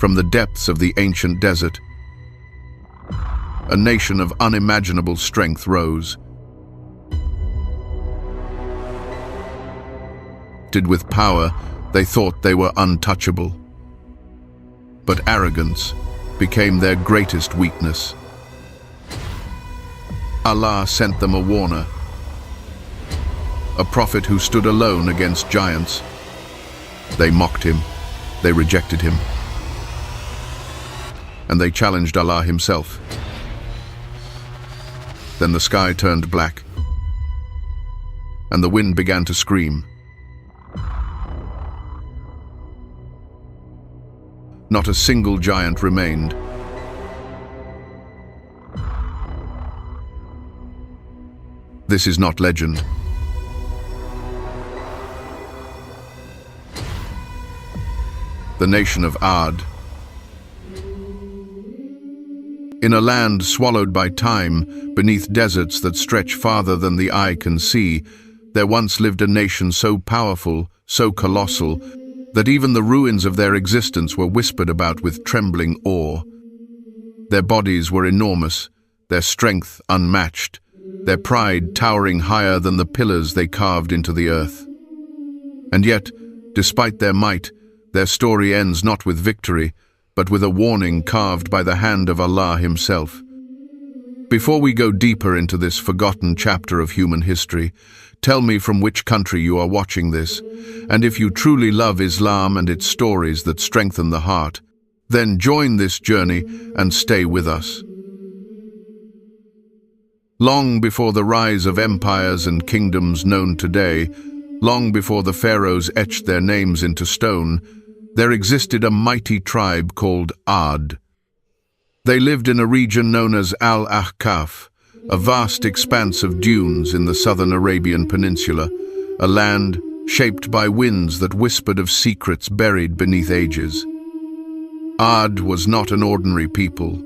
From the depths of the ancient desert, a nation of unimaginable strength rose. With power, they thought they were untouchable. But arrogance became their greatest weakness. Allah sent them a warner, a prophet who stood alone against giants. They mocked him, they rejected him, and they challenged Allah himself. Then the sky turned black, and the wind began to scream. Not a single giant remained. This is not legend. The nation of Ad. In a land swallowed by time, beneath deserts that stretch farther than the eye can see, there once lived a nation so powerful, so colossal, that even the ruins of their existence were whispered about with trembling awe. Their bodies were enormous, their strength unmatched, their pride towering higher than the pillars they carved into the earth. And yet, despite their might, their story ends not with victory, but with a warning carved by the hand of Allah himself. Before we go deeper into this forgotten chapter of human history, tell me from which country you are watching this, and if you truly love Islam and its stories that strengthen the heart, then join this journey and stay with us. Long before the rise of empires and kingdoms known today, long before the pharaohs etched their names into stone, there existed a mighty tribe called Ad. They lived in a region known as Al-Ahqaf, a vast expanse of dunes in the southern Arabian Peninsula, a land shaped by winds that whispered of secrets buried beneath ages. Ad was not an ordinary people.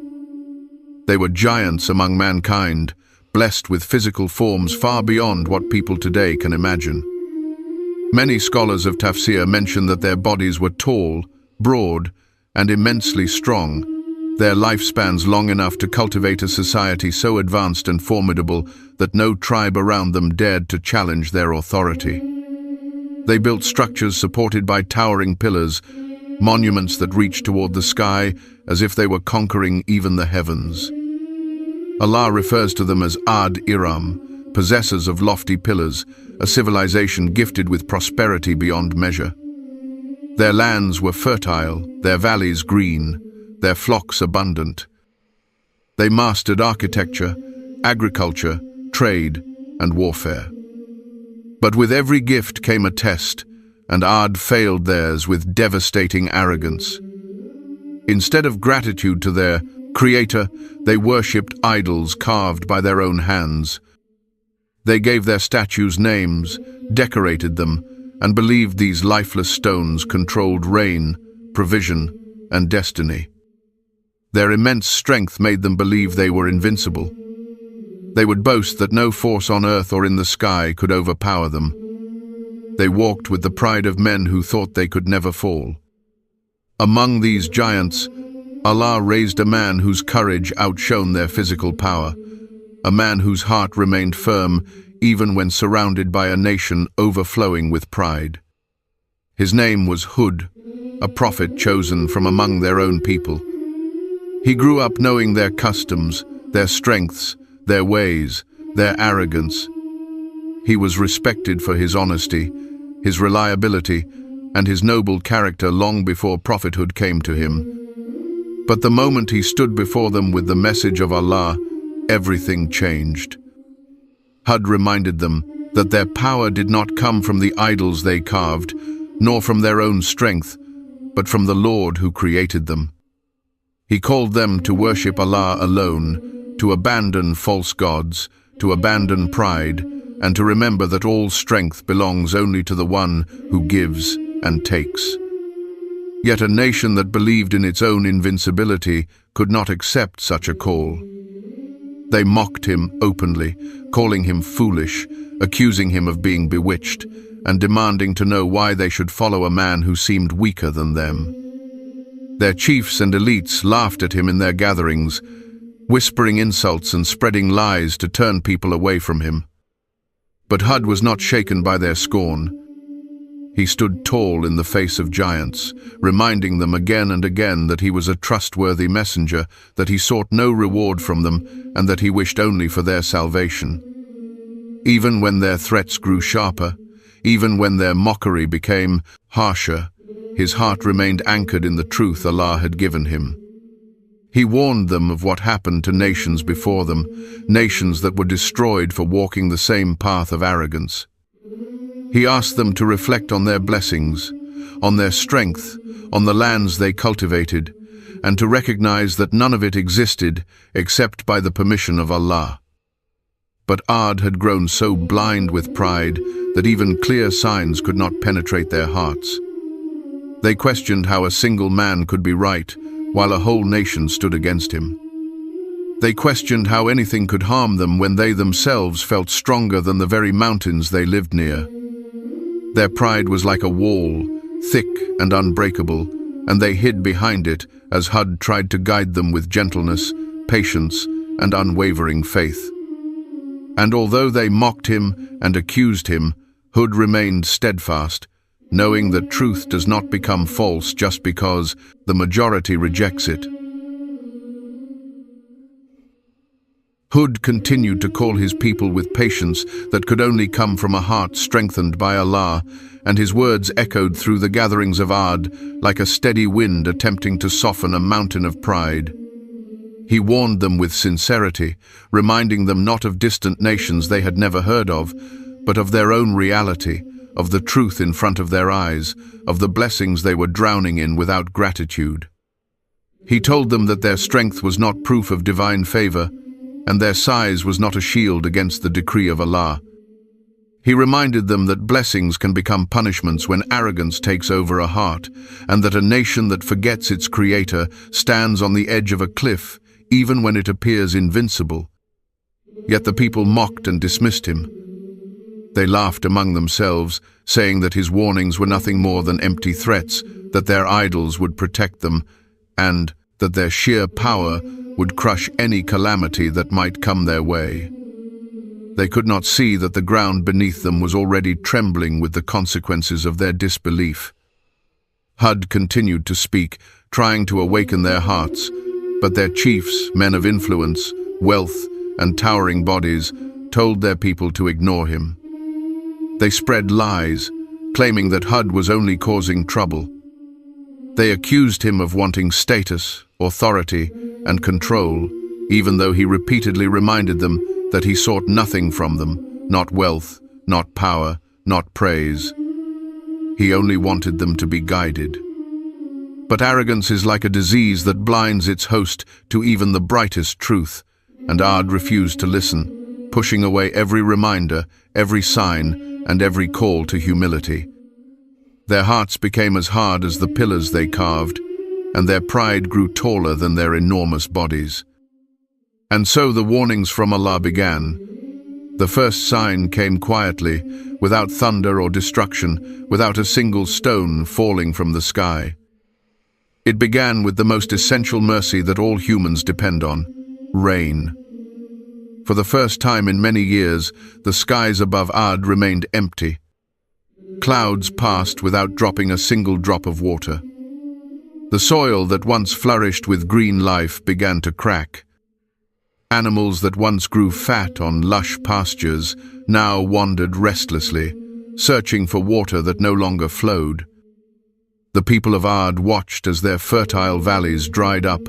They were giants among mankind, blessed with physical forms far beyond what people today can imagine. Many scholars of tafsir mention that their bodies were tall, broad, and immensely strong, their lifespans long enough to cultivate a society so advanced and formidable that no tribe around them dared to challenge their authority. They built structures supported by towering pillars, monuments that reached toward the sky as if they were conquering even the heavens. Allah refers to them as Ad Iram, possessors of lofty pillars, a civilization gifted with prosperity beyond measure. Their lands were fertile, their valleys green, their flocks abundant. They mastered architecture, agriculture, trade, and warfare. But with every gift came a test, and Ad failed theirs with devastating arrogance. Instead of gratitude to their creator, they worshipped idols carved by their own hands. They gave their statues names, decorated them, and believed these lifeless stones controlled rain, provision, and destiny. Their immense strength made them believe they were invincible. They would boast that no force on earth or in the sky could overpower them. They walked with the pride of men who thought they could never fall. Among these giants, Allah raised a man whose courage outshone their physical power, a man whose heart remained firm even when surrounded by a nation overflowing with pride. His name was Hud, a prophet chosen from among their own people. He grew up knowing their customs, their strengths, their ways, their arrogance. He was respected for his honesty, his reliability, and his noble character long before prophethood came to him. But the moment he stood before them with the message of Allah, everything changed. Hud reminded them that their power did not come from the idols they carved, nor from their own strength, but from the Lord who created them. He called them to worship Allah alone, to abandon false gods, to abandon pride, and to remember that all strength belongs only to the one who gives and takes. Yet a nation that believed in its own invincibility could not accept such a call. They mocked him openly, calling him foolish, accusing him of being bewitched, and demanding to know why they should follow a man who seemed weaker than them. Their chiefs and elites laughed at him in their gatherings, whispering insults and spreading lies to turn people away from him. But Hud was not shaken by their scorn. He stood tall in the face of giants, reminding them again and again that he was a trustworthy messenger, that he sought no reward from them, and that he wished only for their salvation. Even when their threats grew sharper, even when their mockery became harsher, his heart remained anchored in the truth Allah had given him. He warned them of what happened to nations before them, nations that were destroyed for walking the same path of arrogance. He asked them to reflect on their blessings, on their strength, on the lands they cultivated, and to recognize that none of it existed except by the permission of Allah. But Ad had grown so blind with pride that even clear signs could not penetrate their hearts. They questioned how a single man could be right, while a whole nation stood against him. They questioned how anything could harm them when they themselves felt stronger than the very mountains they lived near. Their pride was like a wall, thick and unbreakable, and they hid behind it as Hud tried to guide them with gentleness, patience, and unwavering faith. And although they mocked him and accused him, Hud remained steadfast, knowing that truth does not become false just because the majority rejects it. Hud continued to call his people with patience that could only come from a heart strengthened by Allah, and his words echoed through the gatherings of Ad like a steady wind attempting to soften a mountain of pride. He warned them with sincerity, reminding them not of distant nations they had never heard of, but of their own reality, of the truth in front of their eyes, of the blessings they were drowning in without gratitude. He told them that their strength was not proof of divine favor, and their size was not a shield against the decree of Allah. He reminded them that blessings can become punishments when arrogance takes over a heart, and that a nation that forgets its creator stands on the edge of a cliff, even when it appears invincible. Yet the people mocked and dismissed him. They laughed among themselves, saying that his warnings were nothing more than empty threats, that their idols would protect them, and that their sheer power would crush any calamity that might come their way. They could not see that the ground beneath them was already trembling with the consequences of their disbelief. Hud continued to speak, trying to awaken their hearts, but their chiefs, men of influence, wealth, and towering bodies, told their people to ignore him. They spread lies, claiming that Hud was only causing trouble. They accused him of wanting status, authority, and control, even though he repeatedly reminded them that he sought nothing from them, not wealth, not power, not praise. He only wanted them to be guided. But arrogance is like a disease that blinds its host to even the brightest truth, and Ad refused to listen, pushing away every reminder, every sign, and every call to humility. Their hearts became as hard as the pillars they carved, and their pride grew taller than their enormous bodies. And so the warnings from Allah began. The first sign came quietly, without thunder or destruction, without a single stone falling from the sky. It began with the most essential mercy that all humans depend on: rain. For the first time in many years, the skies above Ad remained empty. Clouds passed without dropping a single drop of water. The soil that once flourished with green life began to crack. Animals that once grew fat on lush pastures now wandered restlessly, searching for water that no longer flowed. The people of Ad watched as their fertile valleys dried up,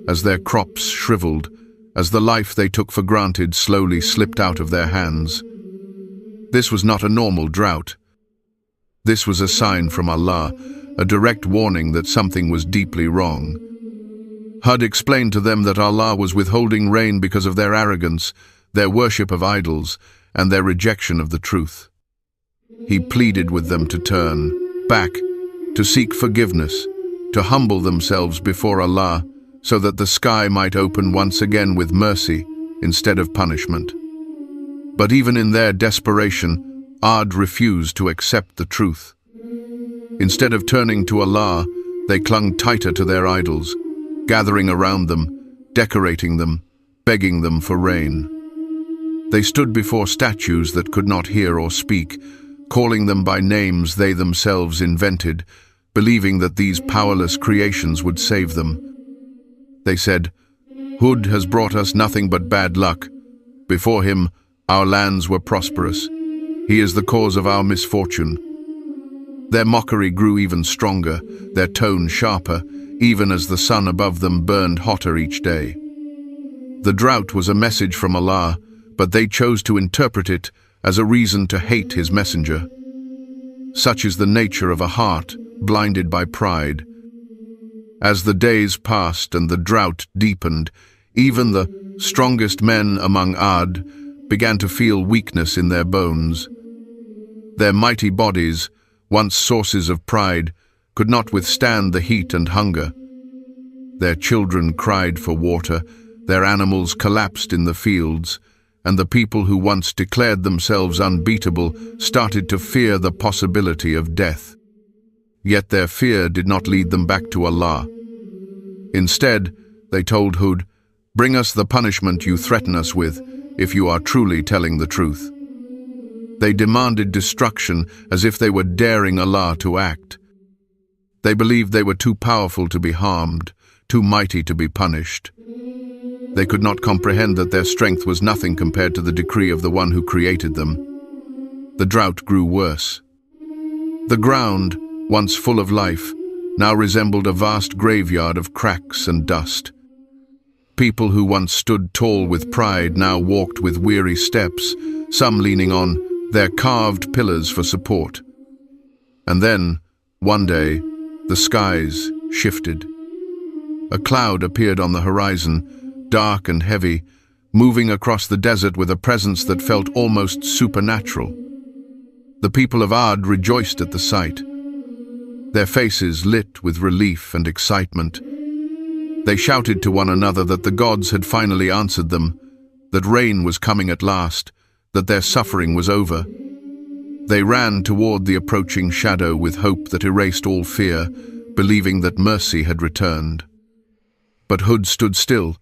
as their crops shriveled, as the life they took for granted slowly slipped out of their hands. This was not a normal drought. This was a sign from Allah, a direct warning that something was deeply wrong. Hud explained to them that Allah was withholding rain because of their arrogance, their worship of idols, and their rejection of the truth. He pleaded with them to turn back, to seek forgiveness, to humble themselves before Allah, so that the sky might open once again with mercy instead of punishment. But even in their desperation, Ad refused to accept the truth. Instead of turning to Allah, They clung tighter to their idols, gathering around them, decorating them, begging them for rain. They stood before statues that could not hear or speak, calling them by names they themselves invented, believing that these powerless creations would save them. They said, "Hud has brought us nothing but bad luck. Before him, our lands were prosperous. He is the cause of our misfortune." Their mockery grew even stronger, their tone sharper, even as the sun above them burned hotter each day. The drought was a message from Allah, but they chose to interpret it as a reason to hate his messenger. Such is the nature of a heart blinded by pride. As the days passed and the drought deepened, even the strongest men among Ad began to feel weakness in their bones. Their mighty bodies, once sources of pride, could not withstand the heat and hunger. Their children cried for water, their animals collapsed in the fields, and the people who once declared themselves unbeatable started to fear the possibility of death. Yet their fear did not lead them back to Allah. Instead, they told Hud, "Bring us the punishment you threaten us with, if you are truly telling the truth." They demanded destruction as if they were daring Allah to act. They believed they were too powerful to be harmed, too mighty to be punished. They could not comprehend that their strength was nothing compared to the decree of the one who created them. The drought grew worse. The ground, once full of life, now resembled a vast graveyard of cracks and dust. People who once stood tall with pride now walked with weary steps, some leaning on their carved pillars for support. And then, one day, the skies shifted. A cloud appeared on the horizon, dark and heavy, moving across the desert with a presence that felt almost supernatural. The people of Ad rejoiced at the sight, their faces lit with relief and excitement. They shouted to one another that the gods had finally answered them, that rain was coming at last, that their suffering was over. They ran toward the approaching shadow with hope that erased all fear, believing that mercy had returned. But Hud stood still,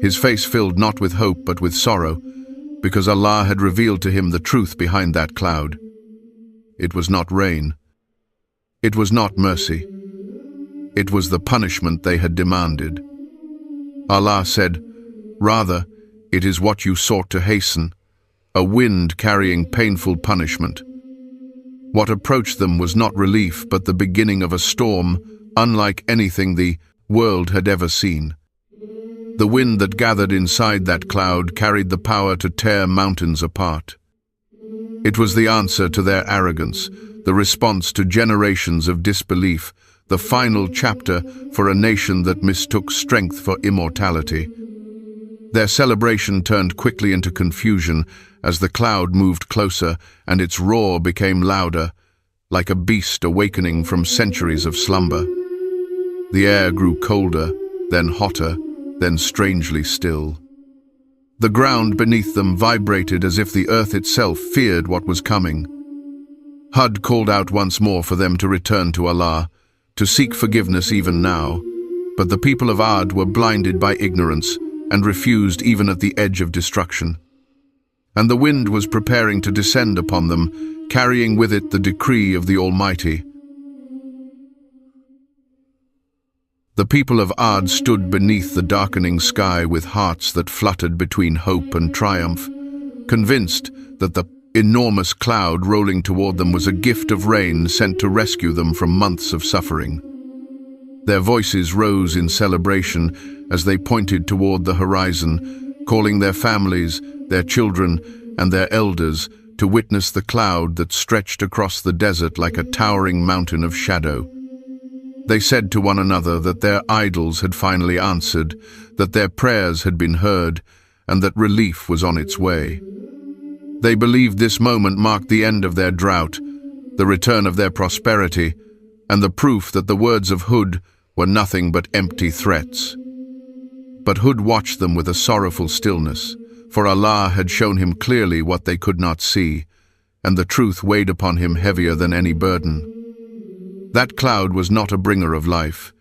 his face filled not with hope but with sorrow, because Allah had revealed to him the truth behind that cloud. It was not rain. It was not mercy. It was the punishment they had demanded. Allah said, "Rather, it is what you sought to hasten, a wind carrying painful punishment." What approached them was not relief, but the beginning of a storm, unlike anything the world had ever seen. The wind that gathered inside that cloud carried the power to tear mountains apart. It was the answer to their arrogance, the response to generations of disbelief, the final chapter for a nation that mistook strength for immortality. Their celebration turned quickly into confusion as the cloud moved closer and its roar became louder, like a beast awakening from centuries of slumber. The air grew colder, then hotter, then strangely still. The ground beneath them vibrated as if the earth itself feared what was coming. Hud called out once more for them to return to Allah, to seek forgiveness even now, but the people of Ad were blinded by ignorance and refused even at the edge of destruction. And the wind was preparing to descend upon them, carrying with it the decree of the Almighty. The people of Ad stood beneath the darkening sky with hearts that fluttered between hope and triumph, convinced that the enormous cloud rolling toward them was a gift of rain sent to rescue them from months of suffering. Their voices rose in celebration as they pointed toward the horizon, calling their families, their children, and their elders to witness the cloud that stretched across the desert like a towering mountain of shadow. They said to one another that their idols had finally answered, that their prayers had been heard, and that relief was on its way. They believed this moment marked the end of their drought, the return of their prosperity, and the proof that the words of Hud were nothing but empty threats. But Hud watched them with a sorrowful stillness, for Allah had shown him clearly what they could not see, and the truth weighed upon him heavier than any burden. That cloud was not a bringer of life.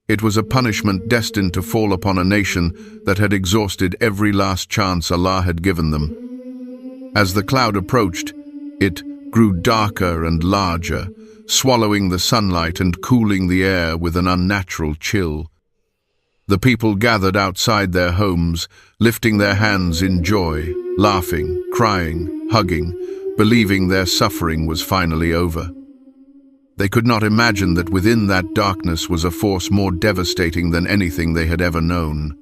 It was a punishment destined to fall upon a nation that had exhausted every last chance Allah had given them. As the cloud approached, it grew darker and larger, swallowing the sunlight and cooling the air with an unnatural chill. The people gathered outside their homes, lifting their hands in joy, laughing, crying, hugging, believing their suffering was finally over. They could not imagine that within that darkness was a force more devastating than anything they had ever known.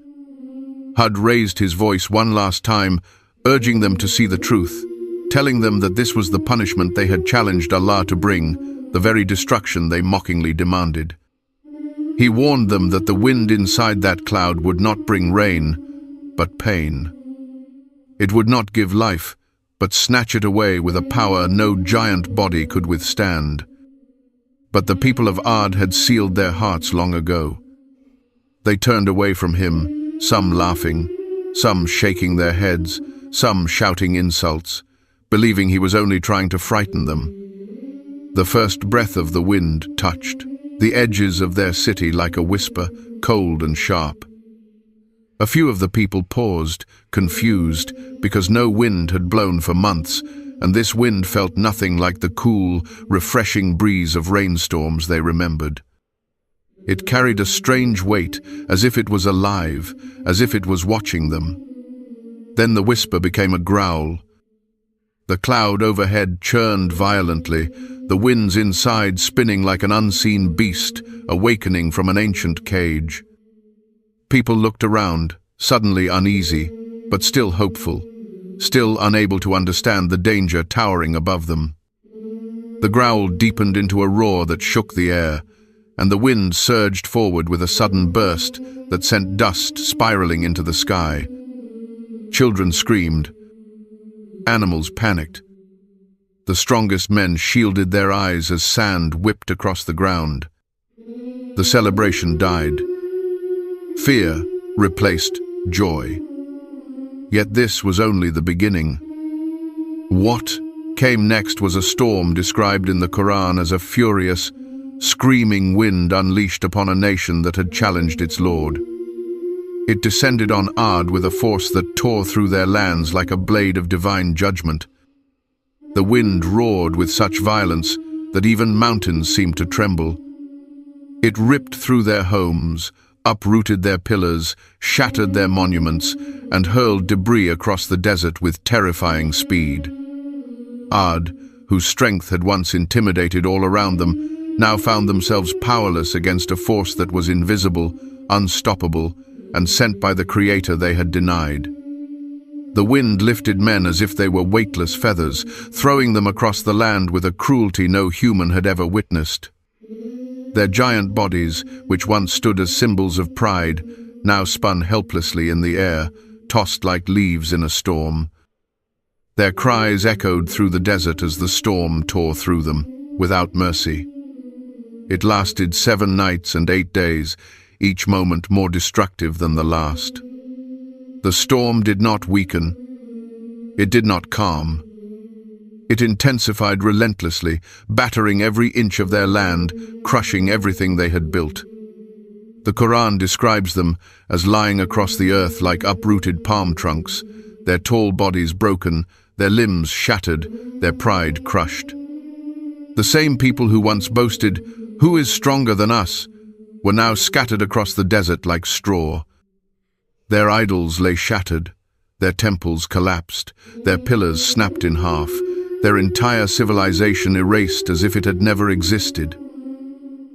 Hud raised his voice one last time, urging them to see the truth, telling them that this was the punishment they had challenged Allah to bring, the very destruction they mockingly demanded. He warned them that the wind inside that cloud would not bring rain, but pain. It would not give life, but snatch it away with a power no giant body could withstand. But the people of Ad had sealed their hearts long ago. They turned away from him, some laughing, some shaking their heads, some shouting insults, believing he was only trying to frighten them. The first breath of the wind touched the edges of their city like a whisper, cold and sharp. A few of the people paused, confused, because no wind had blown for months, and this wind felt nothing like the cool, refreshing breeze of rainstorms they remembered. It carried a strange weight, as if it was alive, as if it was watching them. Then the whisper became a growl. The cloud overhead churned violently, the winds inside spinning like an unseen beast, awakening from an ancient cage. People looked around, suddenly uneasy, but still hopeful, still unable to understand the danger towering above them. The growl deepened into a roar that shook the air, and the wind surged forward with a sudden burst that sent dust spiraling into the sky. Children screamed. Animals panicked. The strongest men shielded their eyes as sand whipped across the ground. The celebration died. Fear replaced joy. Yet this was only the beginning. What came next was a storm described in the Quran as a furious, screaming wind unleashed upon a nation that had challenged its Lord. It descended on Ad with a force that tore through their lands like a blade of divine judgment. The wind roared with such violence that even mountains seemed to tremble. It ripped through their homes, uprooted their pillars, shattered their monuments, and hurled debris across the desert with terrifying speed. Ad, whose strength had once intimidated all around them, now found themselves powerless against a force that was invisible, unstoppable, and sent by the Creator they had denied. The wind lifted men as if they were weightless feathers, throwing them across the land with a cruelty no human had ever witnessed. Their giant bodies, which once stood as symbols of pride, now spun helplessly in the air, tossed like leaves in a storm. Their cries echoed through the desert as the storm tore through them, without mercy. It lasted 7 nights and 8 days, each moment more destructive than the last. The storm did not weaken. It did not calm. It intensified relentlessly, battering every inch of their land, crushing everything they had built. The Quran describes them as lying across the earth like uprooted palm trunks, their tall bodies broken, their limbs shattered, their pride crushed. The same people who once boasted, "Who is stronger than us?" were now scattered across the desert like straw. Their idols lay shattered, their temples collapsed, their pillars snapped in half, their entire civilization erased as if it had never existed.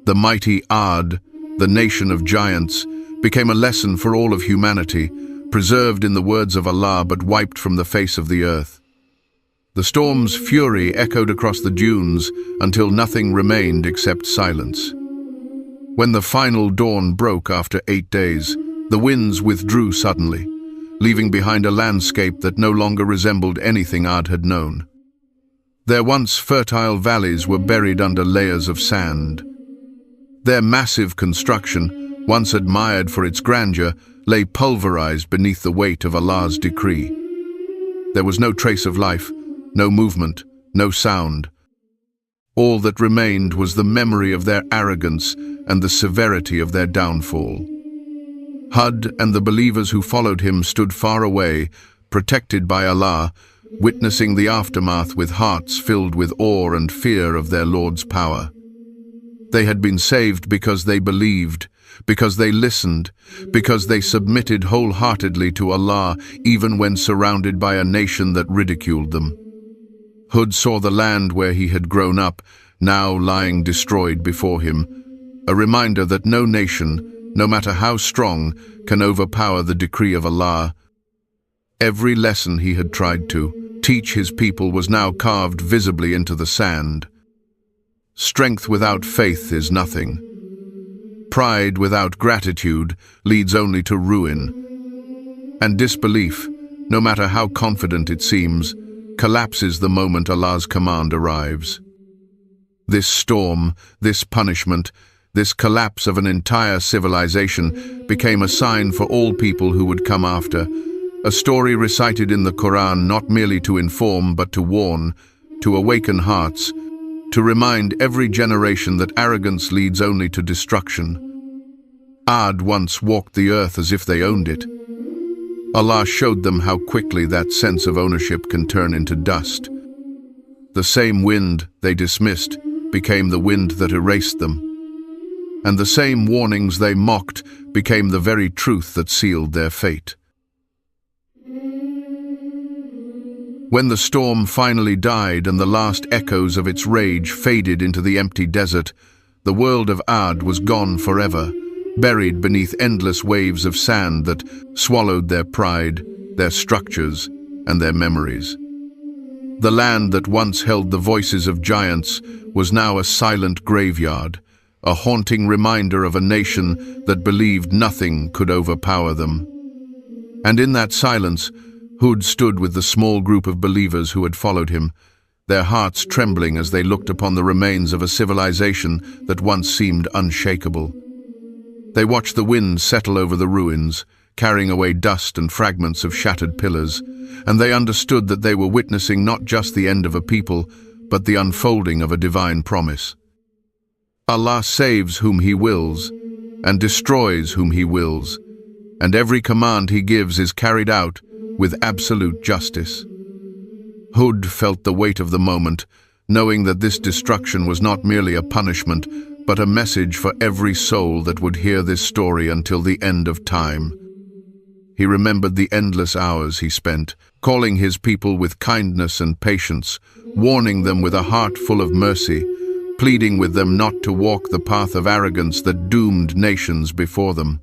The mighty Ad, the nation of giants, became a lesson for all of humanity, preserved in the words of Allah but wiped from the face of the earth. The storm's fury echoed across the dunes until nothing remained except silence. When the final dawn broke after 8 days, the winds withdrew suddenly, leaving behind a landscape that no longer resembled anything Ad had known. Their once fertile valleys were buried under layers of sand. Their massive construction, once admired for its grandeur, lay pulverized beneath the weight of Allah's decree. There was no trace of life, no movement, no sound. All that remained was the memory of their arrogance and the severity of their downfall. Hud and the believers who followed him stood far away, protected by Allah, witnessing the aftermath with hearts filled with awe and fear of their Lord's power. They had been saved because they believed, because they listened, because they submitted wholeheartedly to Allah even when surrounded by a nation that ridiculed them. Hud saw the land where he had grown up, now lying destroyed before him, a reminder that no nation, no matter how strong, can overpower the decree of Allah. Every lesson he had tried to teach his people was now carved visibly into the sand. Strength without faith is nothing. Pride without gratitude leads only to ruin. And disbelief, no matter how confident it seems, collapses the moment Allah's command arrives. This storm, this punishment, this collapse of an entire civilization became a sign for all people who would come after, a story recited in the Quran not merely to inform but to warn, to awaken hearts, to remind every generation that arrogance leads only to destruction. Ad once walked the earth as if they owned it. Allah showed them how quickly that sense of ownership can turn into dust. The same wind they dismissed became the wind that erased them. And the same warnings they mocked became the very truth that sealed their fate. When the storm finally died and the last echoes of its rage faded into the empty desert, the world of Ad was gone forever, buried beneath endless waves of sand that swallowed their pride, their structures, and their memories. The land that once held the voices of giants was now a silent graveyard, a haunting reminder of a nation that believed nothing could overpower them. And in that silence, Hud stood with the small group of believers who had followed him, their hearts trembling as they looked upon the remains of a civilization that once seemed unshakable. They watched the wind settle over the ruins, carrying away dust and fragments of shattered pillars, and they understood that they were witnessing not just the end of a people, but the unfolding of a divine promise. Allah saves whom He wills, and destroys whom He wills, and every command He gives is carried out with absolute justice. Hud felt the weight of the moment, knowing that this destruction was not merely a punishment, but a message for every soul that would hear this story until the end of time. He remembered the endless hours he spent, calling his people with kindness and patience, warning them with a heart full of mercy, pleading with them not to walk the path of arrogance that doomed nations before them.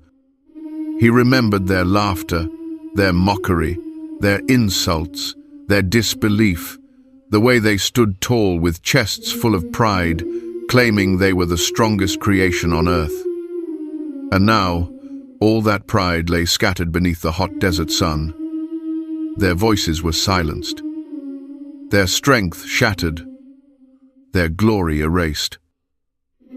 He remembered their laughter, their mockery, their insults, their disbelief, the way they stood tall with chests full of pride, claiming they were the strongest creation on earth. And now, all that pride lay scattered beneath the hot desert sun. Their voices were silenced, their strength shattered, their glory erased.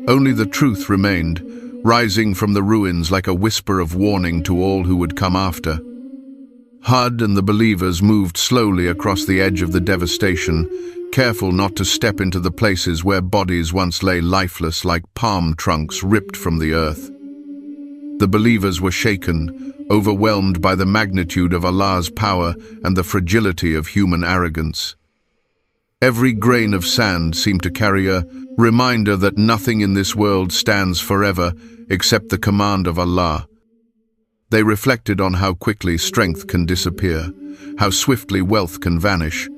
Only the truth remained, rising from the ruins like a whisper of warning to all who would come after. Hud and the believers moved slowly across the edge of the devastation, careful not to step into the places where bodies once lay lifeless like palm trunks ripped from the earth. The believers were shaken, overwhelmed by the magnitude of Allah's power and the fragility of human arrogance. Every grain of sand seemed to carry a reminder that nothing in this world stands forever except the command of Allah. They reflected on how quickly strength can disappear, how swiftly wealth can vanish,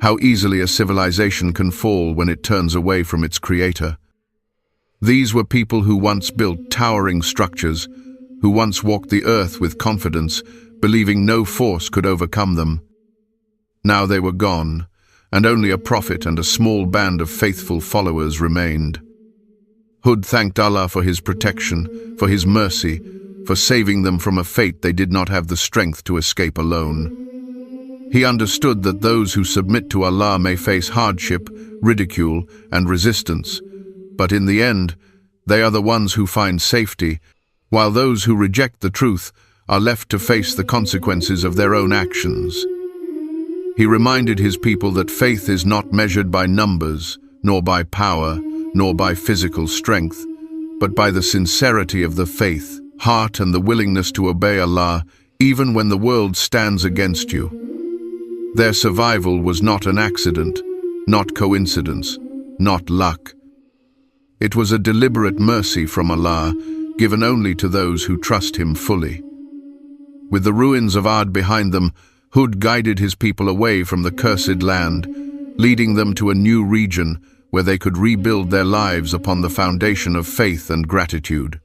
how easily a civilization can fall when it turns away from its creator. These were people who once built towering structures, who once walked the earth with confidence, believing no force could overcome them. Now they were gone, and only a prophet and a small band of faithful followers remained. Hud thanked Allah for His protection, for His mercy, for saving them from a fate they did not have the strength to escape alone. He understood that those who submit to Allah may face hardship, ridicule, and resistance, but in the end, they are the ones who find safety, while those who reject the truth are left to face the consequences of their own actions. He reminded his people that faith is not measured by numbers, nor by power, nor by physical strength, but by the sincerity of the faith, heart, and the willingness to obey Allah, even when the world stands against you. Their survival was not an accident, not coincidence, not luck. It was a deliberate mercy from Allah, given only to those who trust Him fully. With the ruins of Ad behind them, Hud guided his people away from the cursed land, leading them to a new region where they could rebuild their lives upon the foundation of faith and gratitude.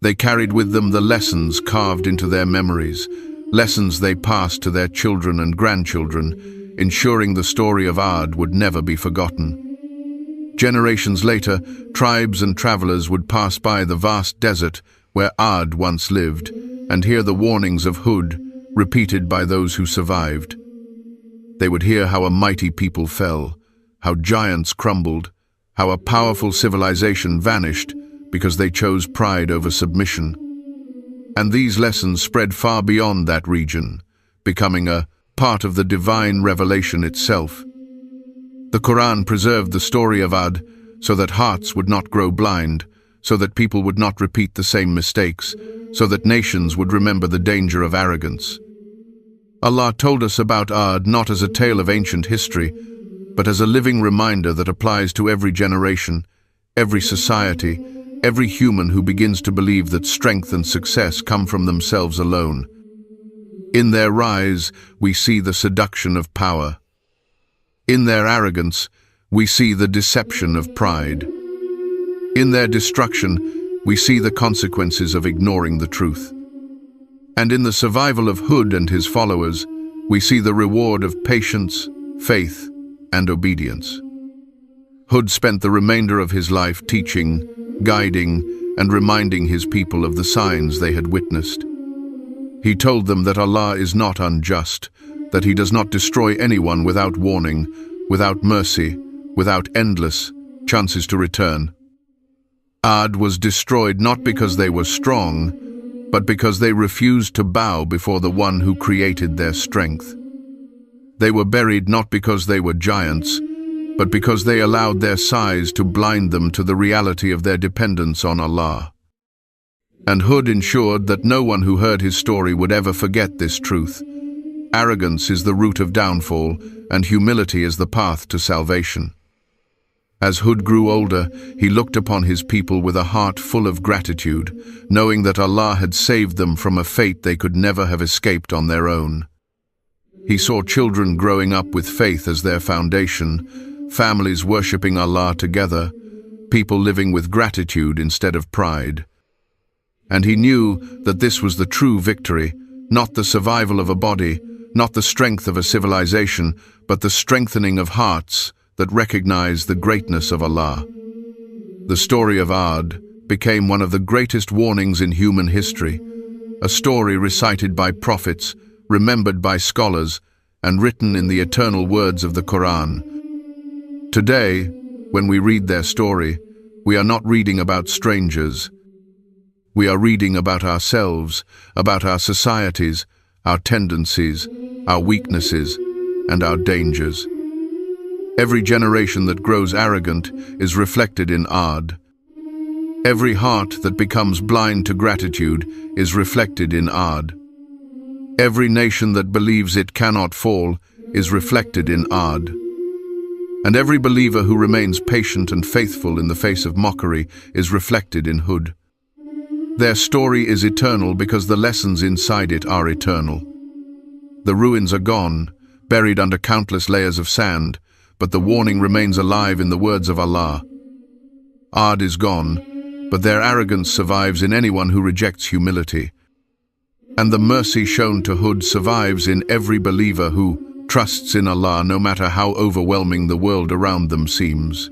They carried with them the lessons carved into their memories, lessons they passed to their children and grandchildren, ensuring the story of Ad would never be forgotten. Generations later, tribes and travelers would pass by the vast desert where Ad once lived and hear the warnings of Hud, repeated by those who survived. They would hear how a mighty people fell, how giants crumbled, how a powerful civilization vanished because they chose pride over submission. And these lessons spread far beyond that region, becoming a part of the divine revelation itself. The Quran preserved the story of Ad so that hearts would not grow blind, so that people would not repeat the same mistakes, so that nations would remember the danger of arrogance. Allah told us about Ad not as a tale of ancient history, but as a living reminder that applies to every generation, every society, every human who begins to believe that strength and success come from themselves alone. In their rise, we see the seduction of power. In their arrogance, we see the deception of pride. In their destruction, we see the consequences of ignoring the truth. And in the survival of Hud and his followers, we see the reward of patience, faith, and obedience. Hud spent the remainder of his life teaching, guiding, and reminding his people of the signs they had witnessed. He told them that Allah is not unjust, that He does not destroy anyone without warning, without mercy, without endless chances to return. Ad was destroyed not because they were strong, but because they refused to bow before the one who created their strength. They were buried not because they were giants, but because they allowed their size to blind them to the reality of their dependence on Allah. And Hud ensured that no one who heard his story would ever forget this truth. Arrogance is the root of downfall, and humility is the path to salvation. As Hud grew older, he looked upon his people with a heart full of gratitude, knowing that Allah had saved them from a fate they could never have escaped on their own. He saw children growing up with faith as their foundation, families worshipping Allah together, people living with gratitude instead of pride. And he knew that this was the true victory, not the survival of a body, not the strength of a civilization, but the strengthening of hearts that recognize the greatness of Allah. The story of Ad became one of the greatest warnings in human history, a story recited by prophets, remembered by scholars, and written in the eternal words of the Quran. Today, when we read their story, we are not reading about strangers. We are reading about ourselves, about our societies, our tendencies, our weaknesses, and our dangers. Every generation that grows arrogant is reflected in Ad. Every heart that becomes blind to gratitude is reflected in Ad. Every nation that believes it cannot fall is reflected in Ad. And every believer who remains patient and faithful in the face of mockery is reflected in Hud. Their story is eternal because the lessons inside it are eternal. The ruins are gone, buried under countless layers of sand, but the warning remains alive in the words of Allah. Ad is gone, but their arrogance survives in anyone who rejects humility. And the mercy shown to Hud survives in every believer who trusts in Allah no matter how overwhelming the world around them seems.